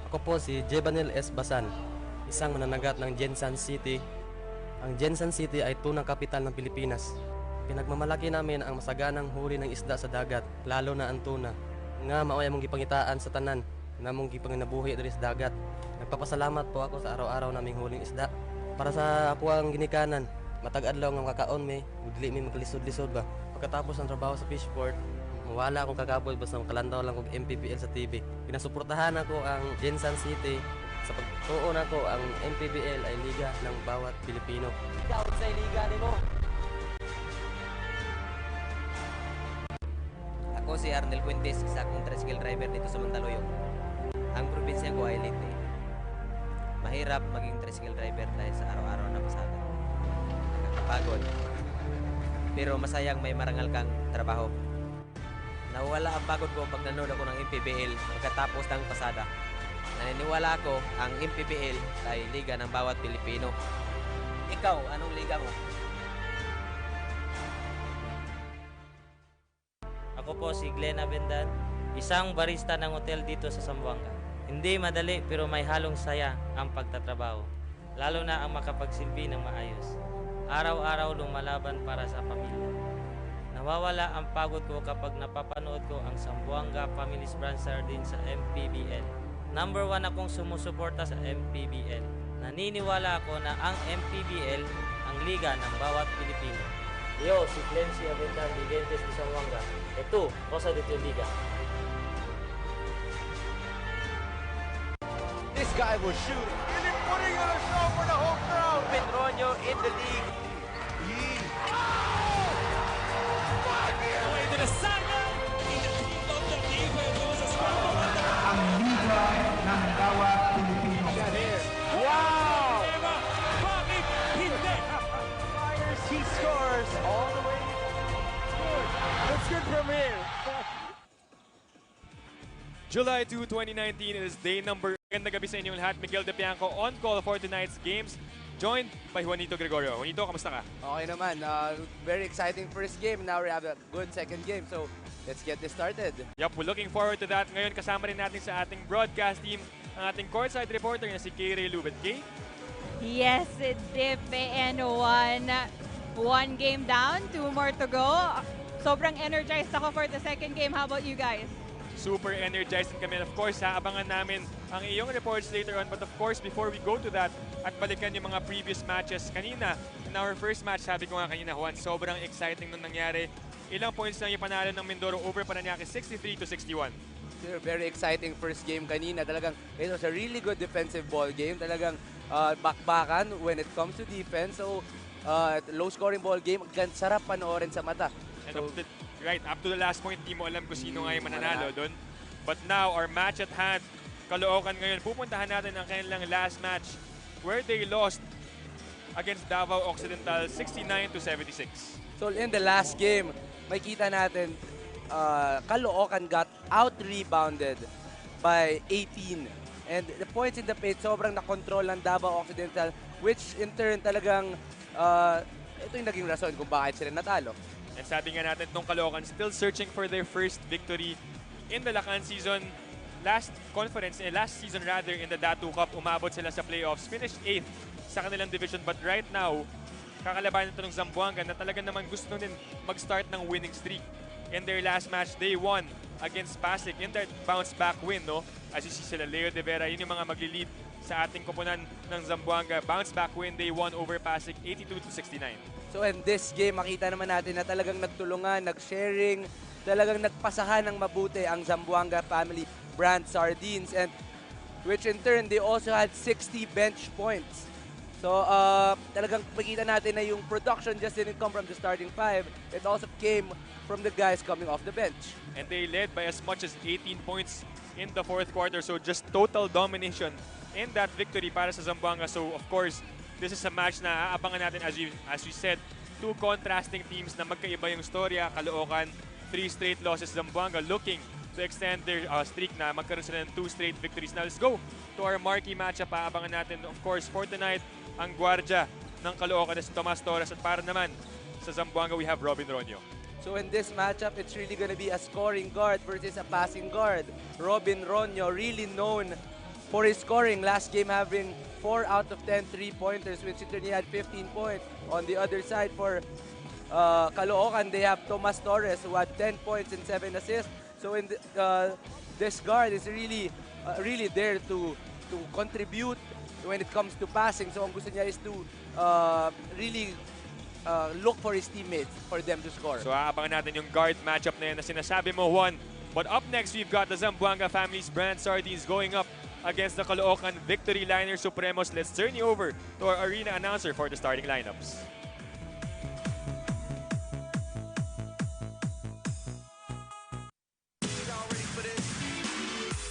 Ako po si Jebanil S. Basan, isang mananagat ng Jensan City. Ang Jensan City ay tunang kapital ng Pilipinas. Pinagmamalaki namin ang masaganang huli ng isda sa dagat, lalo na ang tuna, nga maoy mong gipangitaan sa tanan, na mong gipanginabuhi diri sa dagat. Nagpapasalamat po ako sa araw-araw naming huling isda. Para sa ako ang ginikanan, matag adlaw nga makakaon mi, ug dili mi maglisod-lisod ba. Pagkatapos ng trabaho sa fishport, wala akong kakaboy basta makalantaw lang kog MPBL sa TV. Pinasuportahan ako ang Jensan City. Sa pagtuon ako, ang MPBL ay liga ng bawat Pilipino. Ikaw sa liga nimo. Ako si Arnel Fuentes, isa akong tricycle driver dito sa Mandaluyong. Ang probinsya ko ay Leyte. Mahirap maging tricycle driver dahil sa araw-araw na pasada. Nakakapagod. Pero masayang may marangal kang trabaho. Nawala ang pagod ko pag nanood ako ng MPBL pagkatapos ng pasada. Naniniwala ako ang MPBL ay liga ng bawat Pilipino. Ikaw, anong liga mo? Ako po si Glenn Abendan, isang barista ng hotel dito sa Zamboanga. Hindi madali pero may halong saya ang pagtatrabaho, lalo na ang makapagsilbi ng maayos. Araw-araw lumalaban para sa pamilya. Nawawala ang pagod ko kapag napapanood ko ang Zamboanga Family's Brand Sardine sa MPBL. Number 1 akong sumusuporta sa MPBL. Naniniwala ako na ang MPBL ang liga ng bawat Pilipino. Yo, si Glenn C. Abendan, Vigentes de Zamboanga. Ito, Rosa de Liga. This guy will shoot. And he's putting on a show for the home crowd. Pedroño in the league. Away to the sideline. In the team of the defense, there was a scramble. Ang liga ng bawat Pilipino. Wow! Bakit hindi? Fires, he scores all the way. Good. That's good from him. July 2, 2019, it is day number. Magandang gabi sa inyong lahat. Miguel De Pianco on call for tonight's games, joined by Juanito Gregorio. Juanito, kamusta ka? Okay naman. Very exciting first game. Now we have a good second game. So let's get this started. Yep, we're looking forward to that. Ngayon kasama rin natin sa ating broadcast team ang ating courtside reporter na si Kay Ray Lubet. Kay? Yes, Dip, and one game down, 2 more to go. Sobrang energized ako for the second game. How about you guys? Super energized din kami. And of course, abangan namin ang iyong reports later on. But of course, before we go to that at balikan yung mga previous matches kanina, in our first match, sabi ko nga kanina, Juan, sobrang exciting nung nangyari. Ilang points lang yung panalo ng Mindoro over Paranaque, 63-61. Very exciting first game kanina. Talagang it was a really good defensive ball game. Talagang bakbakan when it comes to defense. So low scoring ball game, sarap panoorin sa mata. And right, up to the last point, di mo alam kung sino nga yung mananalo doon. But now, our match at hand, Caloocan ngayon, pupuntahan natin ang kanilang last match where they lost against Davao Occidental 69-76. So in the last game, makita natin Caloocan got out-rebounded by 18. And the points in the paint, sobrang nakontrol ng Davao Occidental, which in turn talagang ito yung naging rason kung bakit sila natalo. And sabi nga natin, itong Caloocan still searching for their first victory in the Lacan season. Last season in the Datu Cup, umabot sila sa playoffs, finished 8th sa kanilang division. But right now, kakalabanan ito ng Zamboanga na talaga naman gusto din mag-start ng winning streak. In their last match, they won against Pasig in their bounce-back win, no? As you see sila, Leo De Vera, yun yung mga magli-lead sa ating koponan ng Zamboanga. Bounce-back win, they won over Pasig 82-69. So in this game, makita naman natin na talagang nagtulungan, nag-sharing, talagang nagpasahan ng mabuti ang Zamboanga family brand sardines, and which in turn, they also had 60 bench points. So talagang makita natin na yung production just didn't come from the starting 5. It also came from the guys coming off the bench. And they led by as much as 18 points in the fourth quarter. So just total domination in that victory para sa Zamboanga. So of course, this is a match na aabangan natin as we said, two contrasting teams na magkaiba yung storya. Caloocan, 3 straight losses. Zamboanga looking to extend their streak na magkaroon sila ng 2 straight victories. Now let's go to our marquee matchup. Aabangan natin of course for tonight ang gwardiya ng Caloocan is Tomas Torres, at para naman sa Zamboanga we have Robin Ronyo. So in this matchup, it's really going to be a scoring guard versus a passing guard. Robin Ronyo, really known for his scoring. Last game having 4 out of 10 3-pointers, which in turn he had 15 points. On the other side for Caloocan, they have Tomas Torres who had 10 points and 7 assists. So in this guard is really there to contribute when it comes to passing. So ang gusto niya is to really look for his teammates for them to score. So aabangan natin yung guard matchup na yun na sinasabi mo, Juan. But up next, we've got the Zamboanga Family's Brand Sardines going up against the Caloocan Victory Liner Supremos. Let's turn you over to our arena announcer for the starting lineups.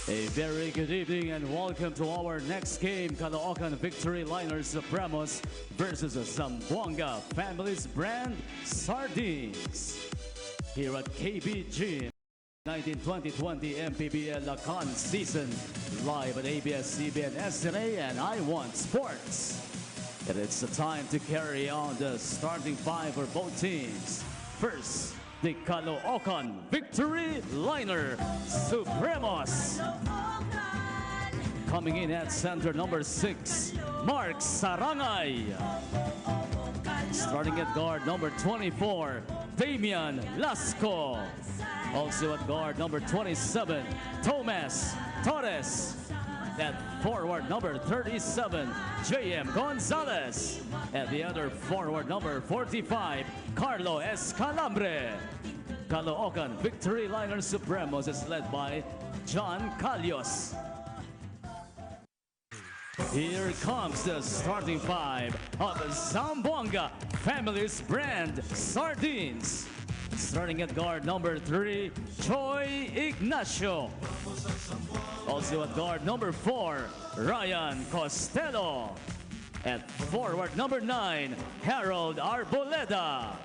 A very good evening and welcome to our next game, Caloocan Victory Liners Supremos versus the Zamboanga Family's Brand Sardines. Here at KBG 1920-20 MPBL Lacan season, live at ABS-CBN SNA and I1 Sports. And it's the time to carry on the starting five for both teams. First, the Caloocan Victory Liner Supremos. Coming in at center number 6, Mark Sarangay. Starting at guard number 24, Damian Lasco. Also at guard number 27, Tomas Torres. At forward number 37, J.M. Gonzalez. And the other forward number 45, Carlo Escalambre. Caloocan Victory Liner Supremos is led by John Calios. Here comes the starting five of Zamboanga Family's Brand Sardines. Starting at guard number 3, Joy Ignacio. Also at guard number 4, Ryan Costello. At forward number 9, Harold Arboleda.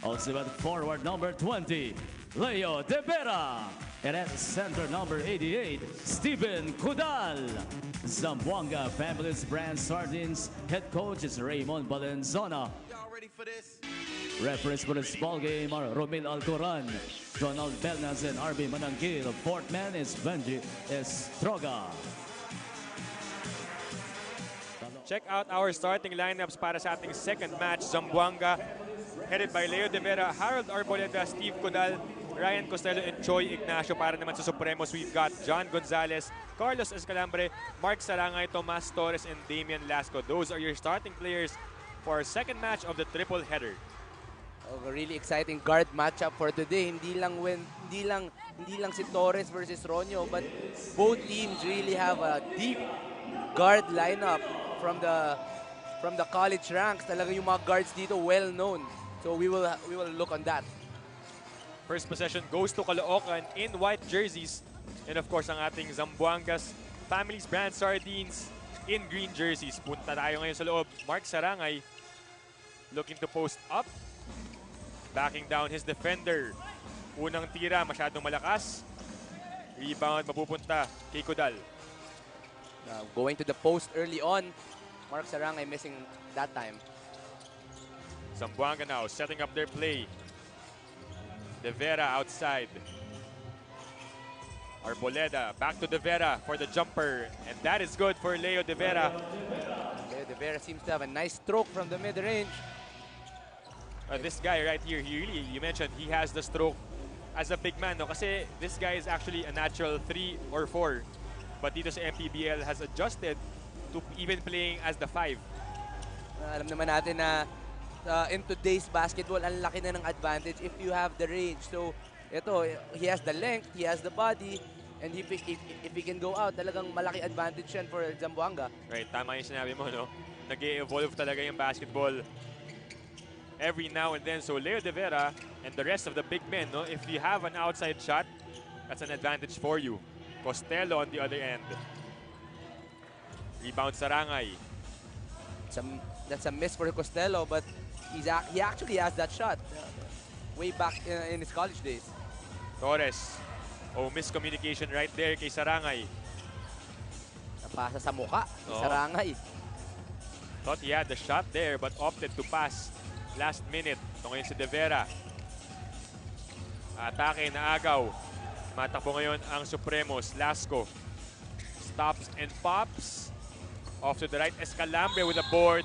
Also at forward number 20, Leo De Vera. And at center number 88, Steven Kudal. Zamboanga Family's Brand Sardines head coach is Raymond Valenzona. Y'all ready for this? Referees for this ball game are Romil Alcoran, Donald Belnas, and RB Manangil. Fourth man is Benji Estroga. Check out our starting lineups para sa ating second match. Zamboanga, headed by Leo De Vera, Harold Arboleda, Steve Codal, Ryan Costello, and Choi Ignacio. Para naman sa Supremos, we've got John Gonzalez, Carlos Escalambre, Mark Sarangay, Tomas Torres, and Damian Lasco. Those are your starting players for our second match of the triple header. A really exciting guard matchup for today. Hindi lang si Torres versus Ronyo, but both teams really have a deep guard lineup from the college ranks. Talaga yung mga guards dito well known. So we will look on that. First possession goes to Caloocan in white jerseys. And of course, ang ating Zamboanga's Family's Brand Sardines in green jerseys. Punta tayo ngayon sa loob. Mark Sarangay looking to post up. Backing down his defender. Unang tira, masyadong malakas. Rebound, mapupunta kay Kudal. Going to the post early on. Mark Sarangay missing that time. Zamboanga now setting up their play. De Vera outside. Arboleda back to De Vera for the jumper. And that is good for Leo De Vera. Leo De Vera seems to have a nice stroke from the mid-range. This guy right here, you mentioned he has the stroke as a big man, no? Kasi this guy is actually a natural 3 or 4. But dito sa MPBL has adjusted to even playing as the 5. Alam naman natin na in today's basketball, ang laki na ng advantage if you have the range. So, ito, he has the length, he has the body, and if he can go out, talagang malaki advantage yan for Zamboanga. Right, tama yung sinabi mo, no? Nag-evolve talaga yung basketball every now and then. So Leo De Vera and the rest of the big men, no? If you have an outside shot, that's an advantage for you. Costello on the other end. Rebound Sarangay. That's a miss for Costello, but he actually has that shot way back in his college days. Torres. Oh, miscommunication right there kay Sarangay. Napasa sa mukha ni Sarangay. Thought he had the shot there but opted to pass last minute. Ito ngayon si De Vera. Atake na agaw. Matakbo ngayon ang Supremos. Lasco. stops and pops. Off to the right, Escalambre with a board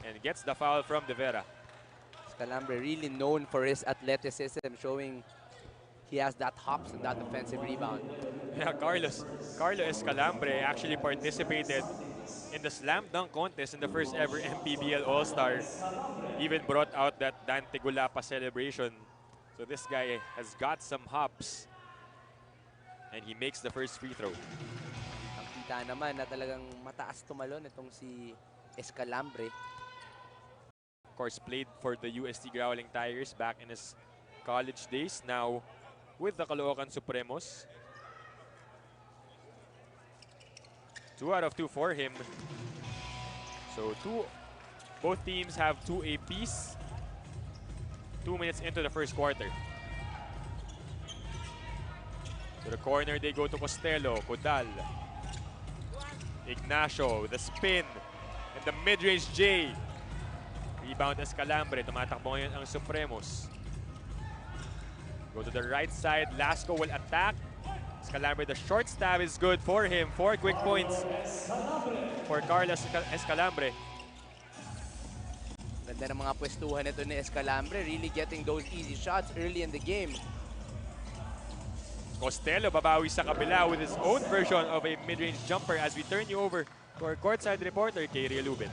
and gets the foul from De Vera. Escalambre really known for his athleticism, showing he has that hops and that offensive rebound. Yeah, Carlo Escalambre actually participated in the slam dunk contest in the first ever MPBL All-Star. Even brought out that Dante Gulapa celebration. So this guy has got some hops. And he makes the first free throw. Ang kita naman na talagang mataas tumalon itong si Escalambre. Of course, played for the UST Growling Tigers back in his college days. Now with the Caloocan Supremos. 2 out of 2 for him. So both teams have 2 apiece. 2 minutes into the first quarter. To the corner they go to Costello, Codal. Ignacio, the spin. And the mid-range J. Rebound Escalambre. Tumatakbo ngayon ang Supremos. Go to the right side. Lasco will attack. Escalambre, the short stab is good for him. 4 quick points for Carlos Escalambre. Ganda ng mga pwestuhan ito ni Escalambre. Really getting those easy shots early in the game. Costello babawi sa kabila with his own version of a mid-range jumper as we turn you over to our courtside reporter, Kay Lubin.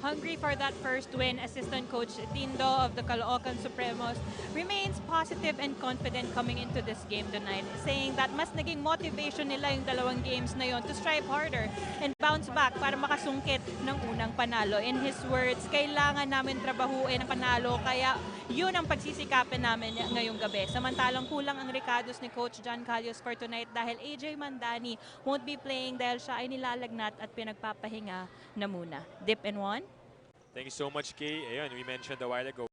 Hungry for that first win, assistant coach Tindo of the Caloocan Supremos remains positive and confident coming into this game tonight, saying that mas naging motivation nila yung dalawang games na yon to strive harder and bounce back para makasungkit ng unang panalo. In his words, kailangan namin trabahuin ang panalo, kaya yun ang pagsisikapin namin ngayong gabi. Samantalang kulang ang Ricados ni Coach John Calios for tonight dahil AJ Mandani won't be playing dahil siya ay nilalagnat at pinagpapahinga na muna. Dip and one. Thank you so much, Kay. Ayun, we mentioned a while ago.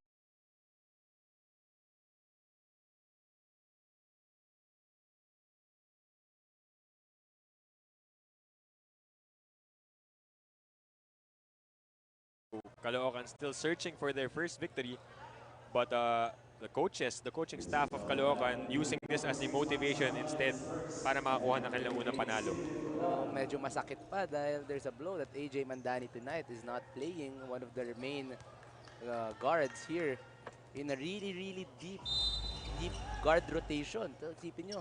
Caloocan still searching for their first victory, but the coaching staff of Caloocan using this as a motivation instead para makakuha ng kanilang unang panalo. Medyo masakit pa dahil there's a blow that AJ Mandani tonight is not playing one of their main guards here in a really deep guard rotation. So, isipin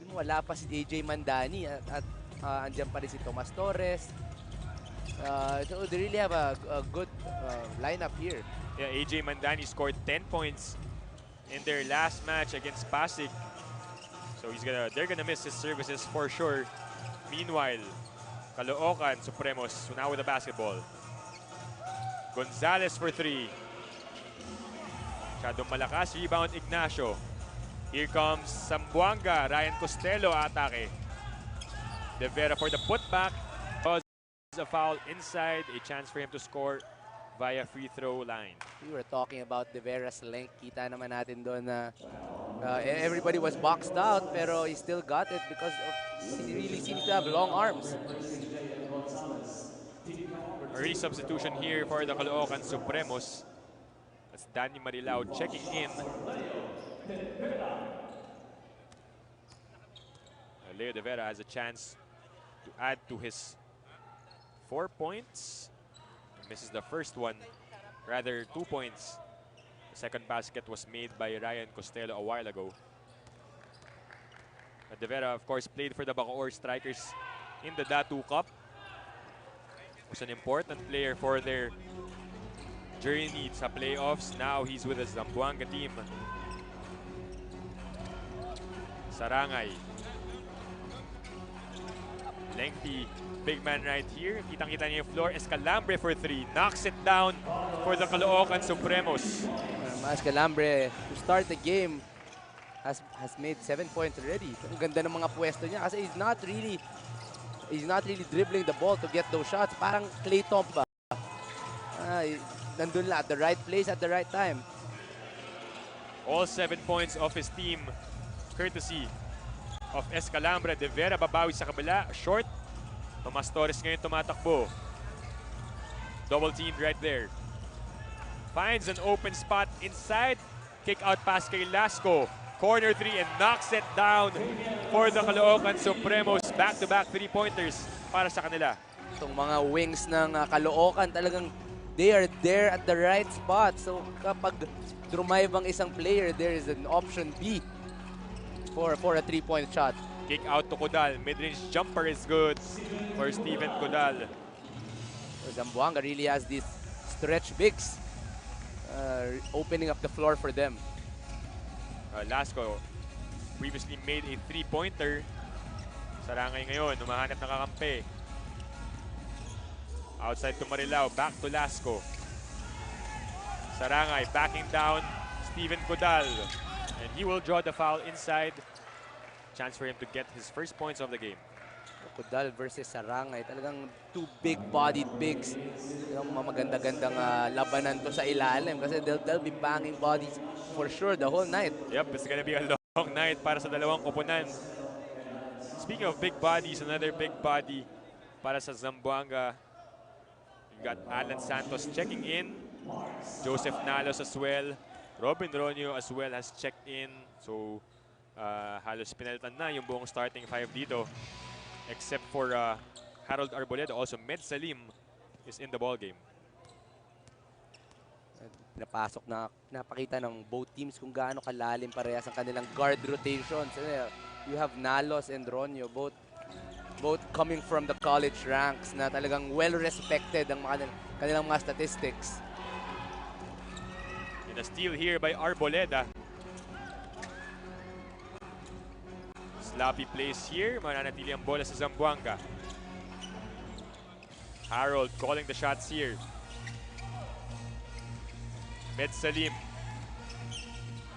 mo wala pa si AJ Mandani at andyan pa rin si Tomas Torres. So they really have a good lineup here. Yeah, AJ Mandani scored 10 points in their last match against Pasig. So they're gonna miss his services for sure. Meanwhile, Caloocan Supremos now with the basketball. Gonzalez for 3. Masyadong malakas. Rebound Ignacio. Here comes Zamboanga. Ryan Costello atake. De Vera for the putback. A foul inside. A chance for him to score via free throw line. We were talking about De Vera's length. Kita naman natin doon na everybody was boxed out pero he still got it because he really seems to have long arms. Early substitution here for the Caloocan Supremos. That's Danny Marilao checking in. Leo De Vera has a chance to add to his 4 points. Misses the first one, rather 2 points. The second basket was made by Ryan Costello a while ago. De Vera, of course, played for the Bacoor Strikers in the Datu Cup. Was an important player for their journey sa playoffs. Now he's with the Zamboanga team. Sarangay. Lengthy big man right here. Kitang-kita niya yung floor. Escalambre for 3. Knocks it down for the Caloocan Supremos. Escalambre, to start the game, has made 7 points already. Ang ganda ng mga pwesto niya kasi he's not really dribbling the ball to get those shots. Parang Clay Tomba. Nandun lang at the right place at the right time. All 7 points of his team, courtesy of Escalambre. De Vera babawi sa kabila. Short. Tomas Torres ngayon tumatakbo. Double teamed right there. Finds an open spot inside. Kick out pass kay Lasco. corner three and knocks it down for the Caloocan Supremos. Back-to-back three-pointers para sa kanila. Itong mga wings ng Caloocan, talagang they are there at the right spot. So kapag drumive ang isang player, there is an option B for a three-point shot. Kick out to Codal. Mid-range jumper is good for Steven Codal. So Zamboanga really has these stretch bigs opening up the floor for them. Lasco previously made a three-pointer. Sarangay ngayon, humahanap ng kakampi. Outside to Marilao, back to Lasco. Sarangay backing down Steven Codal. And he will draw the foul inside. Chance for him to get his first points of the game. Codal versus Sarangay, talagang two big-bodied bigs. Yung mga maganda-gandang labanan to sa ilalim kasi they'll be banging bodies for sure the whole night. Yep, it's gonna be a long night para sa dalawang koponan. Speaking of big bodies, another big body para sa Zamboanga. You got Alan Santos checking in. Joseph Nalos as well. Robin Ronio as well has checked in. So, halos pinalitan na yung buong starting five dito. Except for Harold Arboleda, also Med Salim is in the ball game. Napakita ng both teams kung gaano kalalim parehas ang kanilang guard rotations. You have Nalos and Ronio, both coming from the college ranks na talagang well-respected ang kanilang mga statistics. And a steal here by Arboleda. Sloppy plays here. Mananatili ang bola sa Zamboanga. Harold calling the shots here. Med Salim.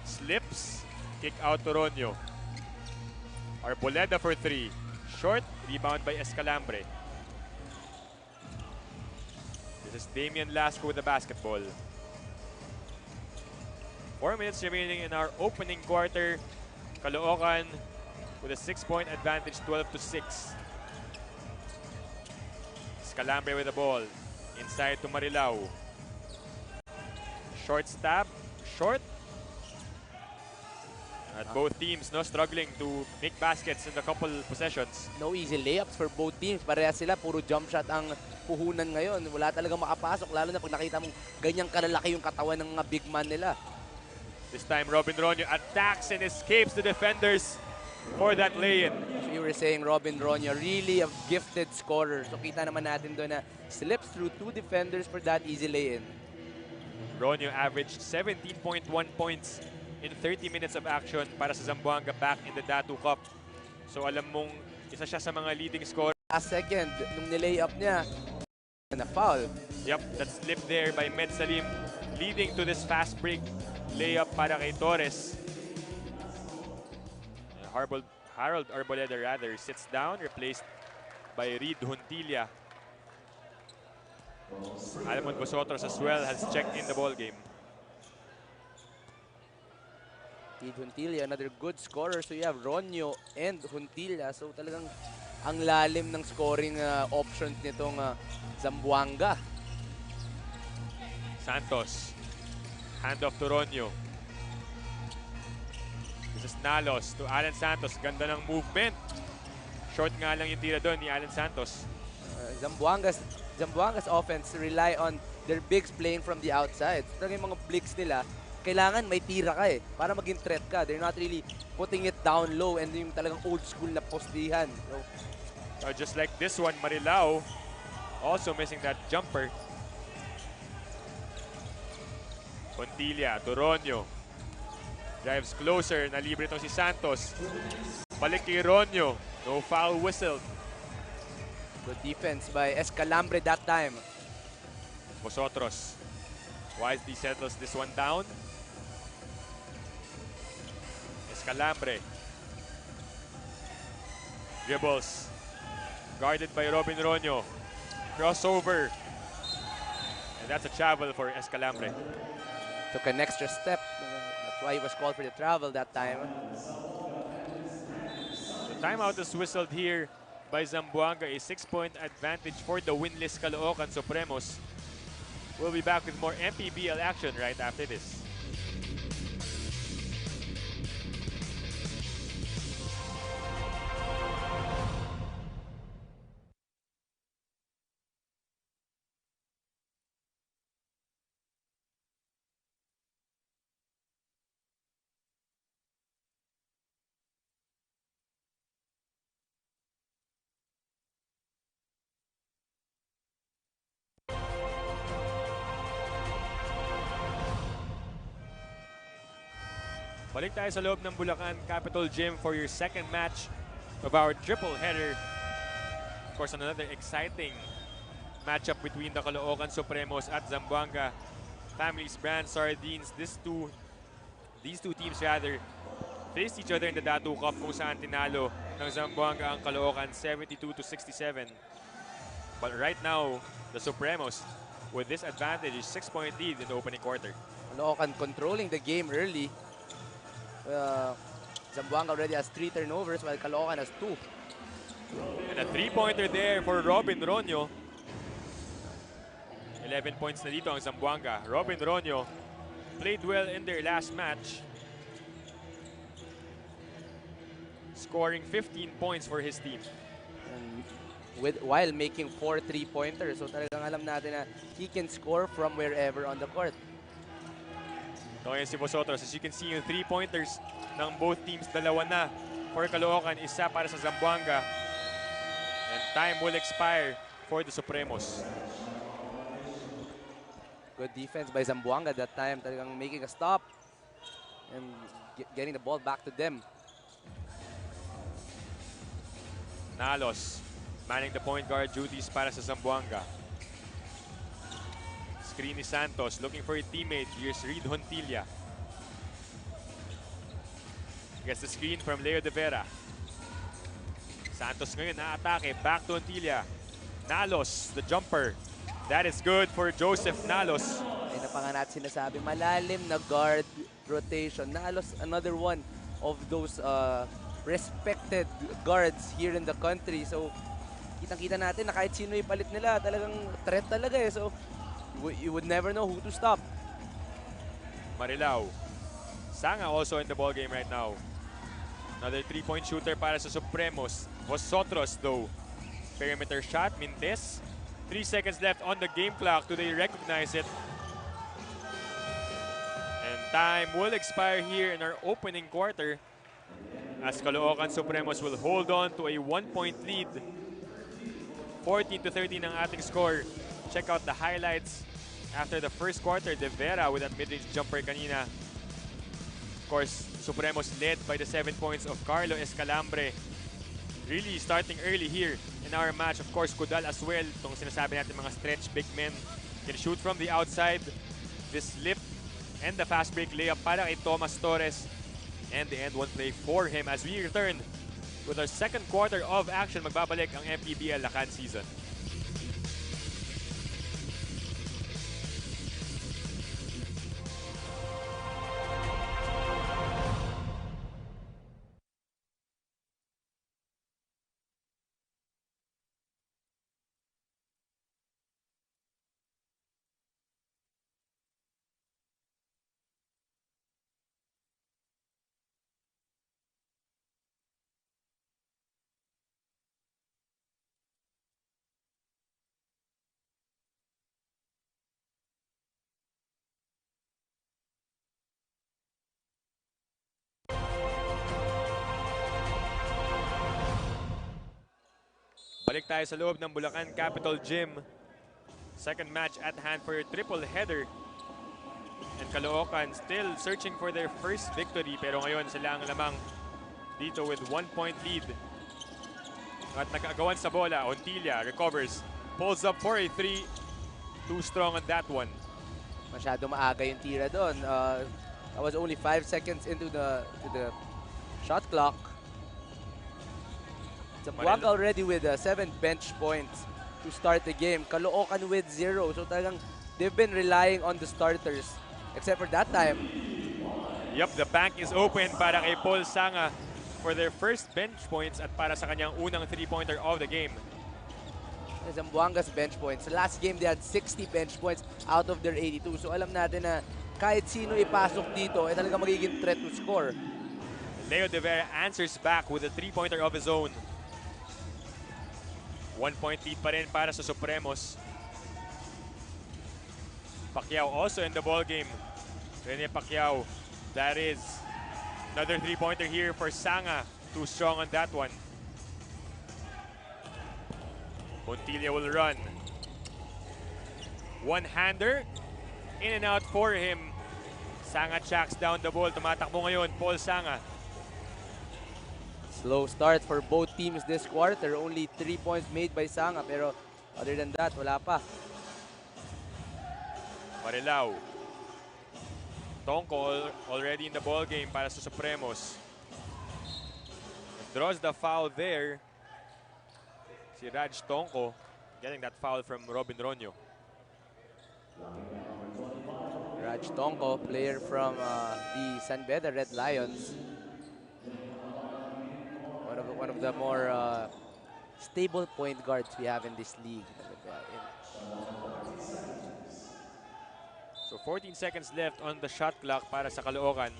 Slips. Kick out to Ronio. Arboleda for three. Short. Rebound by Escalambre. This is Damian Lasco with the basketball. 4 minutes remaining in our opening quarter. Caloocan with a 6-point advantage, 12-6. Escalambre with the ball. Inside to Marilao. Short stab. Short. At both teams struggling to make baskets in the couple possessions. No easy layups for both teams. Parehas sila, puro jump shot ang puhunan ngayon. Wala talagang makapasok, lalo na pag nakita mong ganyang kalalaki yung katawan ng mga big man nila. This time, Robin Ronio attacks and escapes the defenders for that lay-in. So you were saying Robin Ronio, really a gifted scorer. So kita naman natin doon na slips through two defenders for that easy lay-in. Ronio averaged 17.1 points in 30 minutes of action para sa Zamboanga back in the Datu Cup. So alam mong isa siya sa mga leading scorer. Last second, nung nilay up niya, na foul. Yep, that slip there by Med Salim leading to this fast break layup para kay Torres. Harold Arboleda rather sits down, replaced by Reed Huntilla. Alamon Bosotros as well has checked in the ball game. Reed Huntilla, another good scorer. So you have Ronio and Huntilla. So talagang ang lalim ng scoring options nitong Zamboanga. Santos. Hand off to Ronio. This is Nalos to Alan Santos. Ganda ng movement. Short nga lang yung tira doon ni Alan Santos. Zamboanga's offense rely on their bigs playing from the outside. Talagang yung mga blicks nila, kailangan may tira ka para maging threat ka. They're not really putting it down low and yung talagang old school na postihan. So just like this one, Marilao also missing that jumper. Pontilla to Ronio. Drives closer, nalibre itong si Santos. Balik kay Ronio. No foul whistle. Good defense by Escalambre that time. Bosotros wisely settles this one down. Escalambre. Dribbles. Guarded by Robin Ronio. Crossover. And that's a travel for Escalambre. Took an extra step. That's why he was called for the travel that time. The timeout is whistled here by Zamboanga. A 6-point advantage for the winless Caloocan Supremos. We'll be back with more MPBL action right after this. Balik tayo sa loob ng Bulacan Capitol Gym for your second match of our triple header. Of course, another exciting matchup between the Caloocan Supremos at Zamboanga Families Brand Sardines. These two teams faced each other in the Datu Cup kung saan tinalo ng Zamboanga ang Caloocan 72-67. But right now, the Supremos with this advantage is 6-point lead in the opening quarter. Caloocan controlling the game early. Zamboanga already has 3 turnovers while Caloocan has 2. And a 3-pointer there for Robin Ronyo. 11 points na dito ang Zamboanga. Robin Ronyo played well in their last match, scoring 15 points for his team. And while making 4 3-pointers. So talagang alam natin na he can score from wherever on the court. Ito ngayon si Vosotros. As you can see, yung 3-pointers ng both teams, dalawa na for Caloocan, isa para sa Zamboanga. And time will expire for the Supremos. Good defense by Zamboanga that time. Talagang making a stop and getting the ball back to them. Nalos manning the point guard duties para sa Zamboanga. Screen ni Santos looking for a teammate. Here's Reed Hontilla. Gets the screen from Leo De Vera. Santos ngayon na-atake. Back to Hontilla. Nalos, the jumper. That is good for Joseph Nalos. Ay na pa nga natin sinasabi, malalim na guard rotation. Nalos, another one of those respected guards here in the country. So, kitang-kita natin na kahit sino ipalit nila, talagang threat talaga eh. So, you would never know who to stop. Marilao. Sanga also in the ball game right now. Another 3-point shooter para sa Supremos. Vosotros though. Perimeter shot, Mintes. 3 seconds left on the game clock. Do they recognize it? And time will expire here in our opening quarter as Caloocan Supremos will hold on to a 1-point lead. 14-13 ang ating score. Check out the highlights after the first quarter. De Vera with that mid-range jumper kanina. Of course, Supremos led by the 7 points of Carlo Escalambre. Really starting early here in our match. Of course, Kudal as well. Itong sinasabi natin mga stretch big men. Can shoot from the outside. This lift and the fast break layup para kay Tomas Torres. And the end one play for him as we return with our second quarter of action. Magbabalik ang MPBL Lakan season. Balik tayo sa loob ng Bulacan Capitol Gym. Second match at hand for your triple header. And Caloocan still searching for their first victory. Pero ngayon sila ang lamang dito with 1-point lead. At nag-agawan sa bola. Hontilla recovers. Pulls up for a 3. Too strong on that one. Masyado maaga yung tira doon. That was only 5 seconds into the shot clock. Zamboanga already with 7 bench points to start the game. Caloocan with 0. So talagang they've been relying on the starters. Except for that time. Yup, the bank is open para kay Paul Sanga for their first bench points at para sa kanyang unang 3-pointer of the game. Zamboanga's bench points. Last game, they had 60 bench points out of their 82. So alam natin na kahit sino ipasok dito, talaga magiging threat to score. Leo De Vera answers back with a 3-pointer of his own. 1-point lead pa rin para sa Supremos. Pacquiao also in the ball game. Rene Pacquiao. That is another 3-pointer here for Sanga. Too strong on that one. Hontilla will run. One-hander. In and out for him. Sanga tracks down the ball. Tumatakbo ngayon, Paul Sanga. Slow start for both teams this quarter. Only 3 points made by Sanga, pero other than that, wala pa. Marilao. Tongko already in the ball game para sa Supremos. Draws the foul there. Si Raj Tongko getting that foul from Robin Ronyo. Raj Tongko, player from the San Beda Red Lions. One of the more stable point guards we have in this league. So 14 seconds left on the shot clock para sa Caloocan.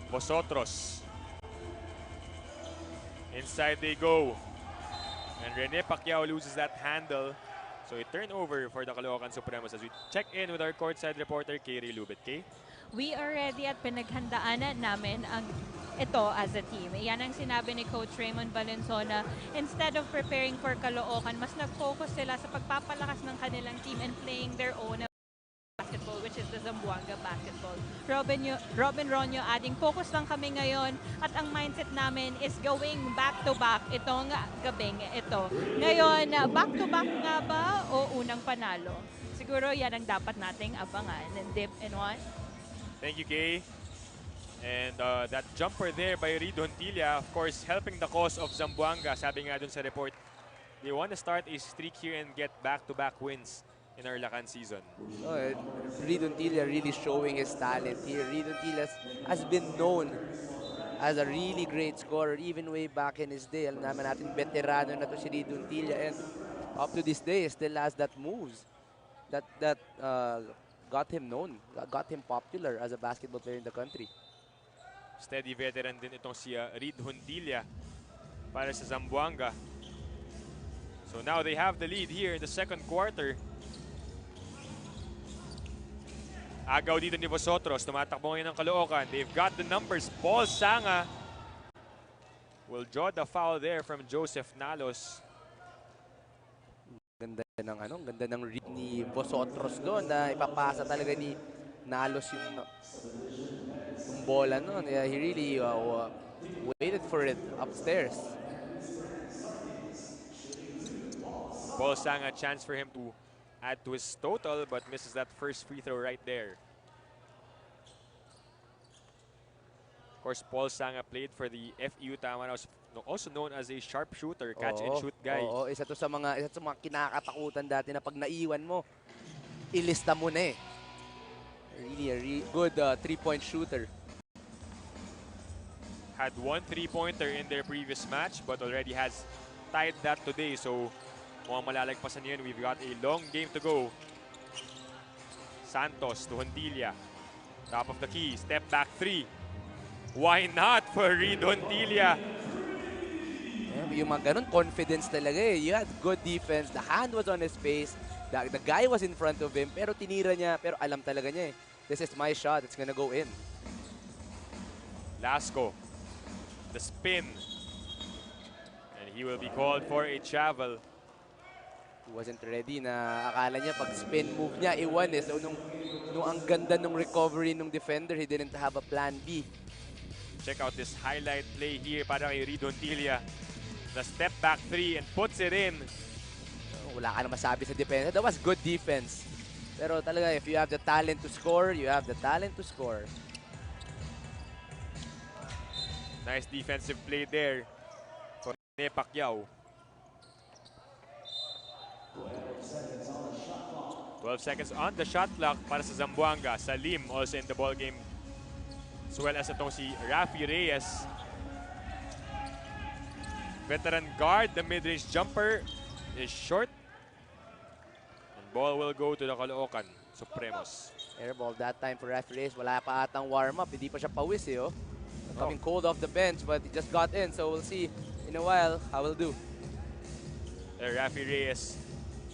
Vosotros. Inside they go. And Rene Pacquiao loses that handle. So a turnover for the Caloocan Supremos as we check in with our courtside reporter, Kay Lubit. Kay? We are ready at pinaghandaan namin ang ito as a team. Yan ang sinabi ni Coach Raymond Valenzuela. Instead of preparing for Caloocan, mas nag-focus sila sa pagpapalakas ng kanilang team and playing their own basketball, which is the Zamboanga basketball. Robin Ronyo adding, focus lang kami ngayon at ang mindset namin is going back-to-back itong gabing ito. Ngayon, back-to-back nga ba o unang panalo? Siguro yan ang dapat nating abangan. And dip in one. Thank you, Kay. And that jumper there by Reed Hontilla, of course, helping the cause of Zamboanga. Sabi nga dun sa report, they want to start a streak here and get back-to-back wins in our Lacan season. Oh, Reed Hontilla really showing his talent here. Reed Hontilla has been known as a really great scorer even way back in his day. Alam naman natin, veterano na to si Reed Hontilla, and up to this day, still has that moves that got him known, got him popular as a basketball player in the country. Steady veteran din itong si Reed Hontilla para sa Zamboanga. So now they have the lead here in the second quarter. Agaw dito ni Vosotros. Tumatakbo ngayon ng Caloocan. They've got the numbers. Paul Sanga will draw the foul there from Joseph Nalos. Ganda ng read ni Vosotros doon na ipapasa talaga ni Nalos yung bola noon. Yeah, he really waited for it upstairs. Paul Sanga, chance for him to add to his total, but misses that first free throw right there. Of course, Paul Sanga played for the FEU Tamaraws, also known as a sharpshooter, catch and shoot guy. Oo, isa sa mga kinakatakutan dati na pag naiwan mo, ilista mo na eh. Really a good three-point shooter. Had one three-pointer in their previous match, but already has tied that today. So mukhang malalagpasan yun. We've got a long game to go. Santos to Hontilla. Top of the key. Step back three. Why not for Reed Hontilla? Yung mga ganun, confidence talaga eh. You had good defense. The hand was on his face. The guy was in front of him. Pero tinira niya. Pero alam talaga niya eh. This is my shot. It's gonna go in. Lasco. The spin. And he will be called for a travel. He wasn't ready na akala niya pag spin move niya, iwan eh. So nung ang ganda nung recovery nung defender, he didn't have a plan B. Check out this highlight play here para kay Reed Hontilla. The step back three and puts it in. Wala ka na masabi sa defense. That was good defense. Pero talaga, if you have the talent to score, you have the talent to score. Nice defensive play there for Rene Pacquiao. 12 seconds on the shot clock para sa Zamboanga. Salim also in the ball game, as well as itong si Rafi Reyes. Veteran guard, the mid-range jumper is short. And ball will go to the Caloocan Supremos. Air ball that time for Rafi Reyes. Wala pa atang warm-up. Hindi pa siya pawis eh. Oh. Coming cold off the bench, but he just got in. So we'll see in a while how he'll do. Rafi Reyes,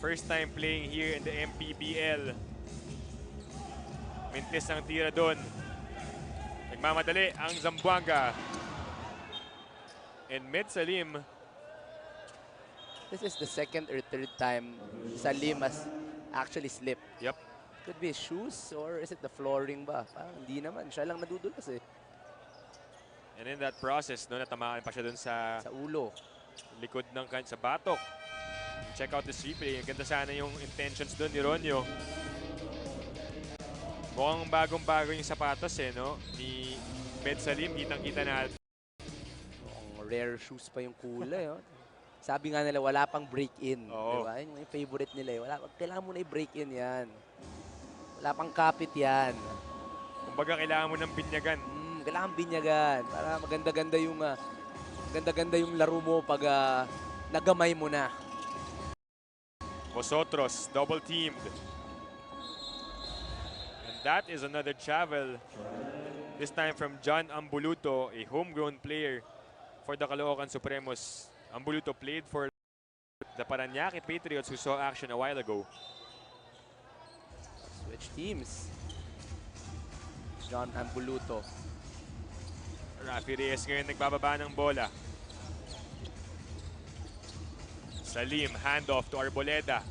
first time playing here in the MPBL. Mintis ang tira doon. Nagmamadali ang Zamboanga. And Med Salim. This is the second or third time Salim has actually slipped. Yep. Could be shoes or is it the flooring ba? Parang hindi naman. Siya lang nadudulas eh. And in that process, no, natamaan pa siya dun sa Sa ulo. likod ng sa batok. Check out this replay. Ganda sana yung intentions dun ni Ronyo. Mukhang bagong-bago yung sapatos eh, no? Ni Med Salim, kitang-kita na. Mukhang rare shoes pa yung kulay. Oh. Sabi nga nila, wala pang break-in. Oo. Diba? Yun yung favorite nila eh. Kailangan mo na i-break-in yan. Wala pang kapit yan. Kumbaga, kailangan mo ng binyagan. Kailangan binyagan. Para maganda-ganda yung laro mo pag nagamay mo na. Vosotros, double-teamed. And that is another travel. This time from John Ambuluto, a homegrown player for the Caloocan Supremos. Ambuluto played for the Parañaque Patriots who saw action a while ago. Switch teams. John Ambuluto. Rafi Reyes ngayon nagbababa ng bola. Salim, handoff to Arboleda.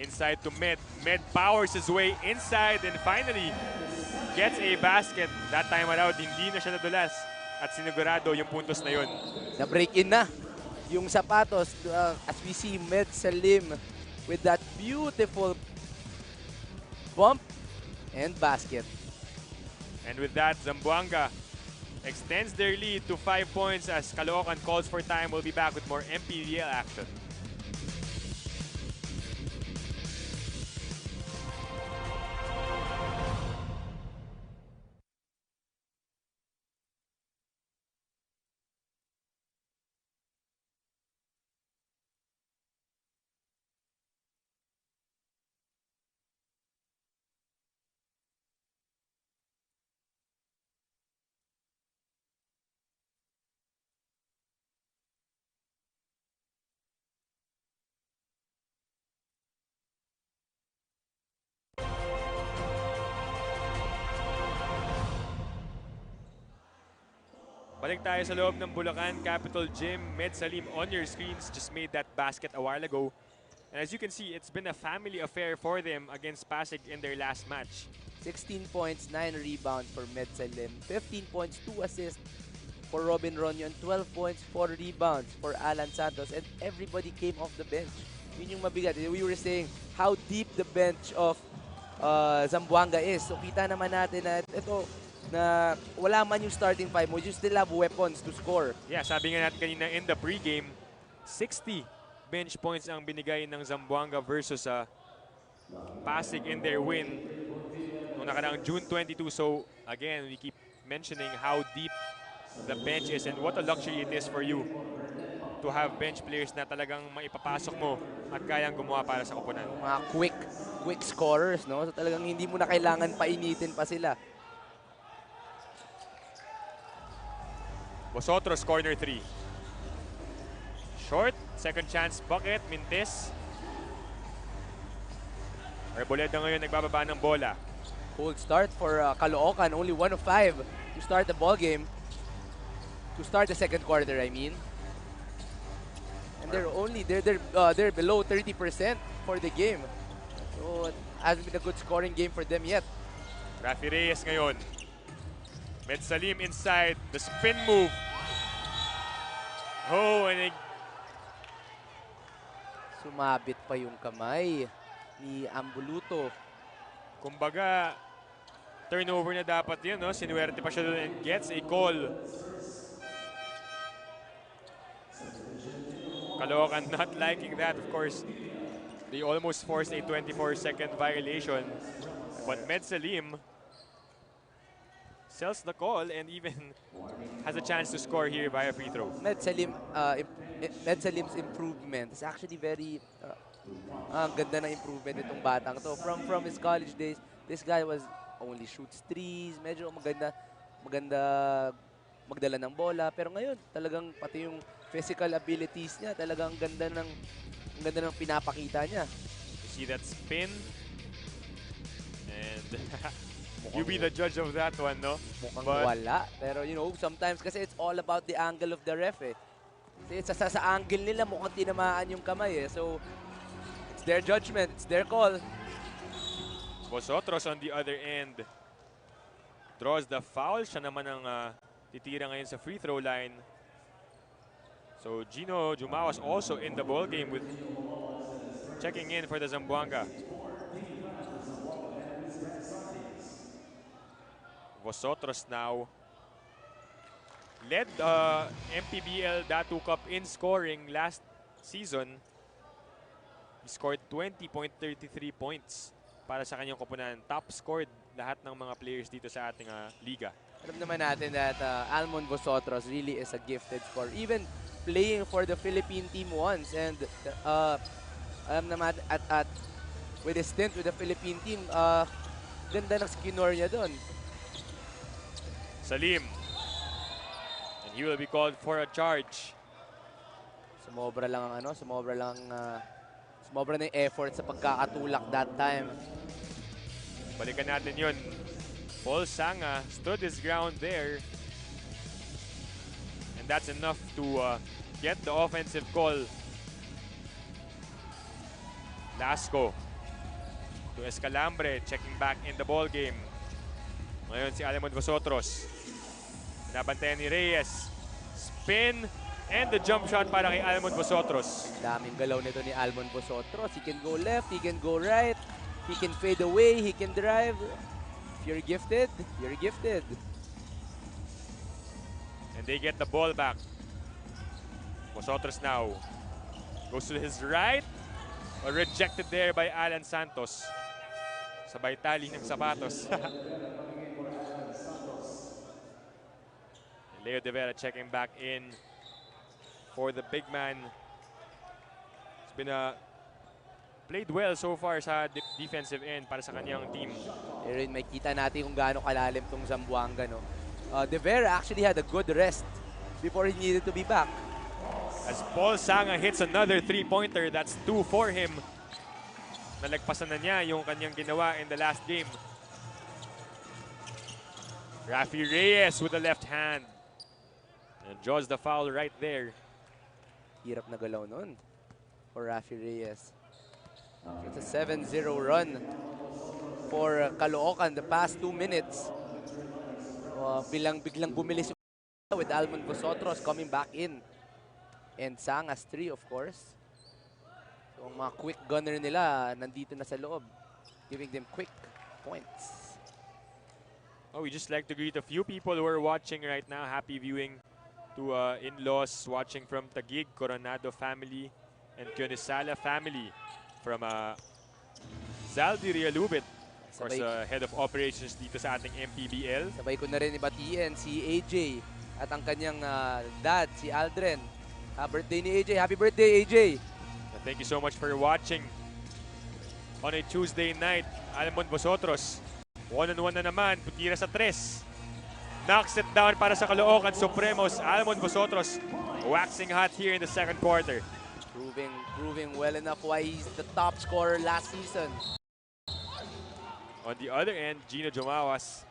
Inside to Med. Med powers his way inside and finally gets a basket. That time around, hindi na siya nadulas. At sinigurado yung puntos na yun. Na-break-in na yung sapatos. As we see Med Salim with that beautiful bump and basket. And with that, Zamboanga extends their lead to 5 points as Caloocan calls for time. We'll be back with more MPBL action. Balik tayo sa loob ng Bulacan Capital Gym. Med Salim on your screens just made that basket a while ago. And as you can see, it's been a family affair for them against Pasig in their last match. 16 points, 9 rebounds for Med Salim. 15 points, 2 assists for Robin Ronyo. And 12 points, 4 rebounds for Alan Santos. And everybody came off the bench. Yun yung mabigat. We were saying how deep the bench of Zamboanga is. So kita naman natin na ito, na wala man yung starting five mo, you still have weapons to score. Yeah, sabi nga natin kanina in the pregame, 60 bench points ang binigay ng Zamboanga versus Pasig in their win noong nakaraang June 22. So again, we keep mentioning how deep the bench is and what a luxury it is for you to have bench players na talagang maipapasok mo at kayang gumawa para sa koponan. Mga quick scorers, no? So talagang hindi mo na kailangan painitin pa sila. Vosotros, corner 3. Short, second chance bucket, Mintes. Arboleda ngayon nagbababa ng bola. Cold start for Caloocan, only 1 of 5 to start the ball game. To start the second quarter, I mean. And they're below 30% for the game. So it hasn't been a good scoring game for them yet. Rafi Reyes ngayon. Med Salim inside, the spin move. Oh, and sumabit pa yung kamay ni Ambuluto. Kumbaga, turnover na dapat yun, no? Sinuwerte pa siya doon and gets a call. Caloocan not liking that, of course. They almost forced a 24-second violation. But Med Salim sells the call and even has a chance to score here via free throw. Med Salim's improvement is actually very ganda na improvement itong batang to. From his college days, this guy was only shoots threes, medyo maganda magdala ng bola, pero ngayon talagang pati yung physical abilities niya, talagang ganda ng pinapakita niya. You see that spin? And you be the judge of that one, no? Mukhang wala. Pero you know, sometimes kasi it's all about the angle of the ref eh. Kasi sa angle nila mukhang tinamaan yung kamay eh. So, it's their judgment, it's their call. Vosotros on the other end draws the foul. Siya naman ang titira ngayon sa free throw line. So Gino Jumawas also in the ball game with checking in for the Zamboanga. Vosotros now led MPBL Datu Cup in scoring last season. He scored 20.33 points para sa kanyang koponan. Top scored lahat ng mga players dito sa ating liga. Alam naman natin that Almond Vosotros really is a gifted scorer. Even playing for the Philippine team once, and alam naman at with his stint with the Philippine team, ganda ng skinor niya doon. Salim. And he will be called for a charge. Sumobra lang ang sumobra na yung effort sa pagkakatulak that time. Balikan natin yun. Paul Sanga stood his ground there. And that's enough to get the offensive call. Lasco to Escalambre, checking back in the ball game. Ngayon si Alemon Vosotros. Nabantayan ni Reyes. Spin and the jump shot para kay Alemon Vosotros. Daming galaw nito ni Almond Vosotros. He can go left, he can go right, he can fade away, he can drive. If you're gifted, you're gifted. And they get the ball back. Vosotros now goes to his right. Rejected there by Alan Santos. Sabay tali ng sapatos. Leo De Vera checking back in for the big man. It's been played well so far sa defensive end para sa kanyang team. Aaron, may kita natin kung gaano kalalim tong Zamboanga, no? De Vera actually had a good rest before he needed to be back. As Paul Sanga hits another three-pointer, that's 2 for him. Nalagpasan na niya yung kanyang ginawa in the last game. Rafi Reyes with the left hand. And draws the foul right there. Hirap na galaw nun for Rafi Reyes. It's a 7-0 run for Caloocan the past 2 minutes. Biglang bumilis with Almond Vosotros coming back in. And Sangas 3, of course. So, ang mga quick gunner nila nandito na sa loob, giving them quick points. Oh, we just like to greet a few people who are watching right now. Happy viewing to in-laws watching from Taguig, Coronado family, and Kionisala family from Zaldi Realubit. Of course, head of operations dito sa ating MPBL. Sabay ko na rin ibatiin si AJ at ang kanyang dad, si Aldren. Birthday ni AJ. Happy birthday, AJ! Thank you so much for watching on a Tuesday night. Alemon Vosotros, one-on-one na naman. Putira sa 3. Knocks it down para sa Caloocan Supremos. Alemon Vosotros waxing hot here in the second quarter. Proving well enough why he's the top scorer last season. On the other end, Gino Jumawas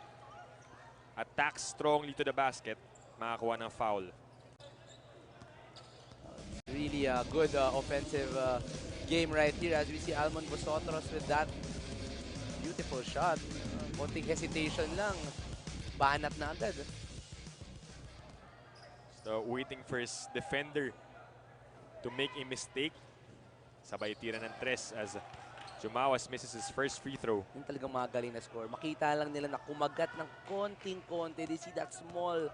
attacks strongly to the basket. Makakuha ng foul. Really a good offensive game right here as we see Almond Vosotros with that beautiful shot. Konting hesitation lang. Banat na agad. So waiting for his defender to make a mistake. Sabay tira ng 3 as Jumawas misses his first free throw. Yung talagang magaling na score. Makita lang nila na kumagat ng konting-konti. They see that small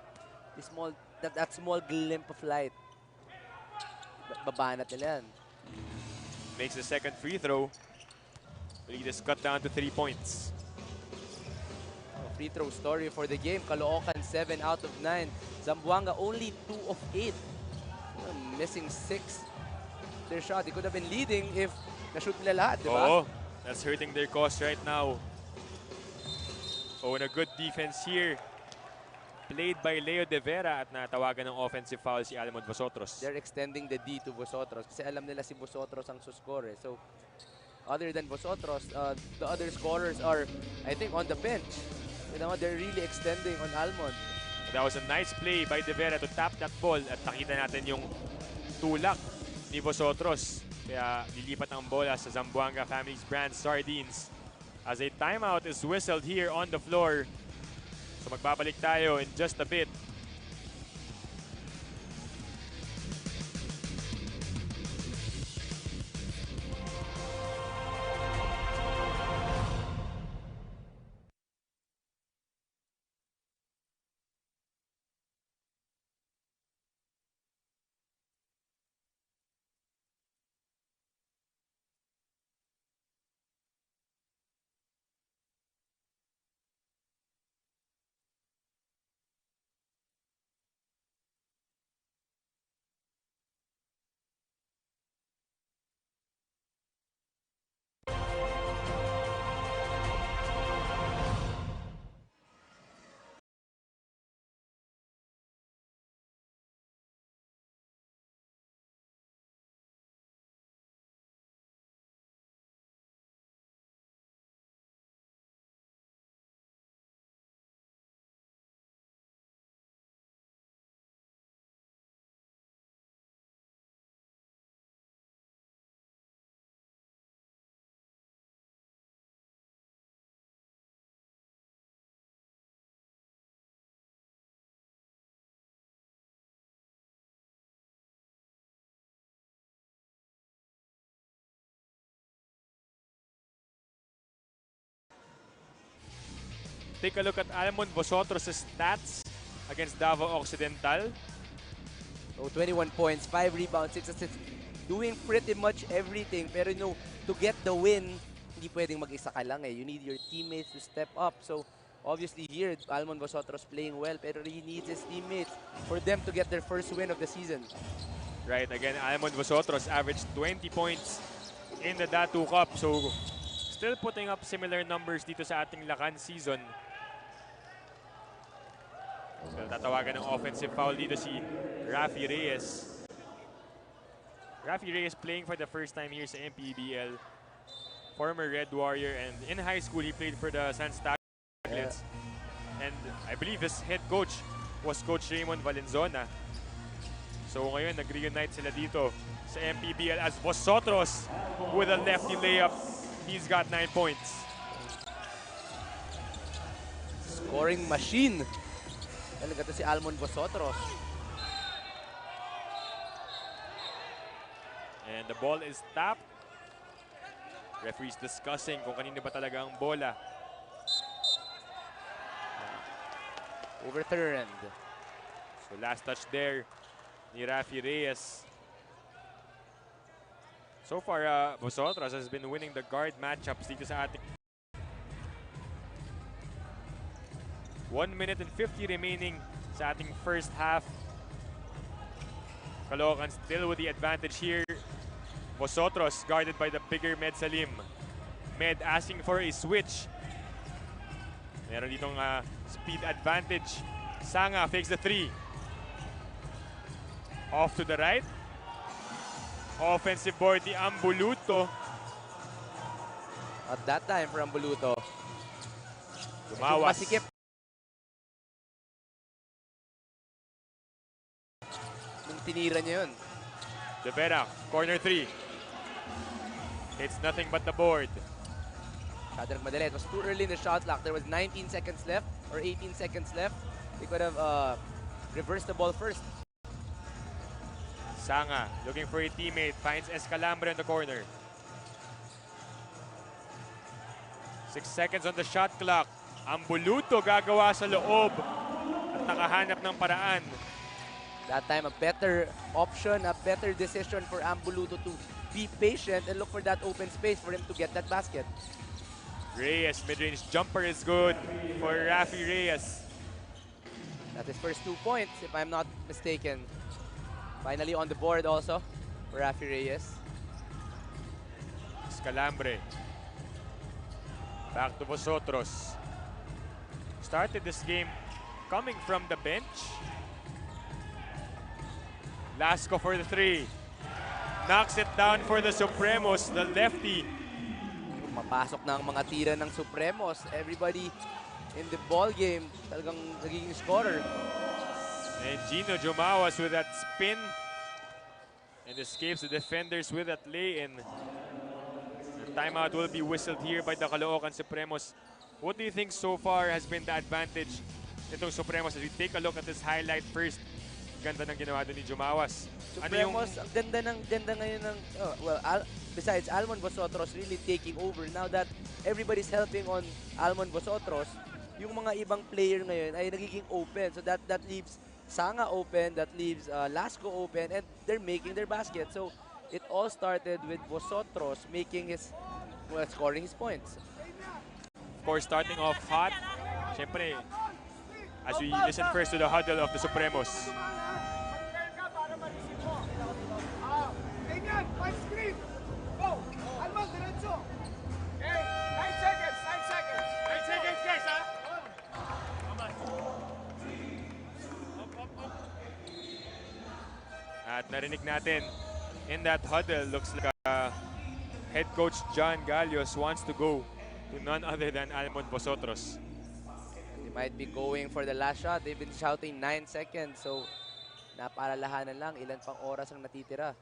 glimpse of light. Babanat nila yan. Makes the second free throw. Lead is cut down to 3 points. Free throw story for the game. Caloocan 7 out of 9. Zamboanga only 2 of 8. Missing 6. Their shot. They could have been leading if na-shoot nila lahat, di ba? Oh, that's hurting their cause right now. Oh, and a good defense here. Played by Leo De Vera at natawagan ng offensive foul si Alemon Vosotros. They're extending the D to Vosotros kasi alam nila si Vosotros ang suscore. So, other than Vosotros, the other scorers are, I think, on the bench. You know, they're really extending on Almond. That was a nice play by De Vera to tap that ball at nakita natin yung tulak ni Vosotros. Kaya lilipat ang bola sa Zamboanga Family's Brand Sardines. as a timeout is whistled here on the floor. So magbabalik tayo in just a bit. Take a look at Almond Vosotros' stats against Davao Occidental. So 21 points, 5 rebounds, 6 assists. Doing pretty much everything. Pero to get the win, hindi pwedeng mag-isa ka lang eh. You need your teammates to step up. So obviously here, Almond Vosotros playing well, pero he needs his teammates for them to get their first win of the season. Right, again, Almond Vosotros averaged 20 points in the Datu Cup. So still putting up similar numbers dito sa ating Lakan season. So tatawagan ng offensive foul dito si Rafi Reyes. Rafi Reyes playing for the first time here sa MPBL. Former Red Warrior, and in high school he played for the San Staglets. And I believe his head coach was Coach Raymond Valenzona. So ngayon nag-reunite sila dito sa MPBL as Vosotros with a lefty layup. He's got 9 points. Scoring machine. Talaga to si Almond Vosotros. And the ball is tapped. Referees discussing kung kanino ba talaga ang bola. Overturned. So last touch there ni Rafi Reyes. So far, Vosotros has been winning the guard matchups dito sa ating 1 minute and 50 remaining sa ating first half. Caloocan still with the advantage here. Vosotros guarded by the bigger Med Salim. Med asking for a switch. Meron ditong speed advantage. Sanga fakes the 3. Off to the right. Offensive board ni Ambuluto. At that time for Ambuluto. Lumawas. Masikip. Nung tinira niya yun. De Vera, corner 3. It's nothing but the board. Masyado madali. It was too early in the shot clock. There was 19 seconds left or 18 seconds left. They could have reversed the ball first. Sanga looking for a teammate. Finds Escalambre in the corner. 6 seconds on the shot clock. Ambuluto gagawa sa loob. At nakahanap ng paraan. That time, a better option, a better decision for Ambuluto to be patient and look for that open space for him to get that basket. Reyes, mid-range jumper is good for Rafi Reyes. That's his first 2 points, if I'm not mistaken. Finally on the board also for Rafi Reyes. Escalambre. Back to Vosotros. Started this game coming from the bench. Lasco for the 3. Knocks it down for the Supremos, the lefty. Mapasok na ang mga tira ng Supremos. Everybody in the ball game talagang nagiging scorer. And Gino Jumawas with that spin. And escapes the defenders with that lay-in. And Timeout will be whistled here by the Caloocan Supremos. What do you think so far has been the advantage nitong Supremos as we take a look at this highlight first? Ganda ng ginawa doon ni Jumawas. Supremos, ang ganda ngayon ng, besides Almon Vosotros really taking over, now that everybody's helping on Almon Vosotros, yung mga ibang player ngayon ay nagiging open. So that leaves Sanga open, that leaves Lasco open, and they're making their basket. So it all started with Vosotros scoring his points. Of course, starting off hot. Siyempre, as we listen first to the huddle of the Supremos. At narinig natin, in that huddle, looks like head coach John Galios wants to go to none other than Almon Vosotros. They might be going for the last shot. They've been shouting 9 seconds. So, napaalalahanan lang ilan pang oras ang natitira.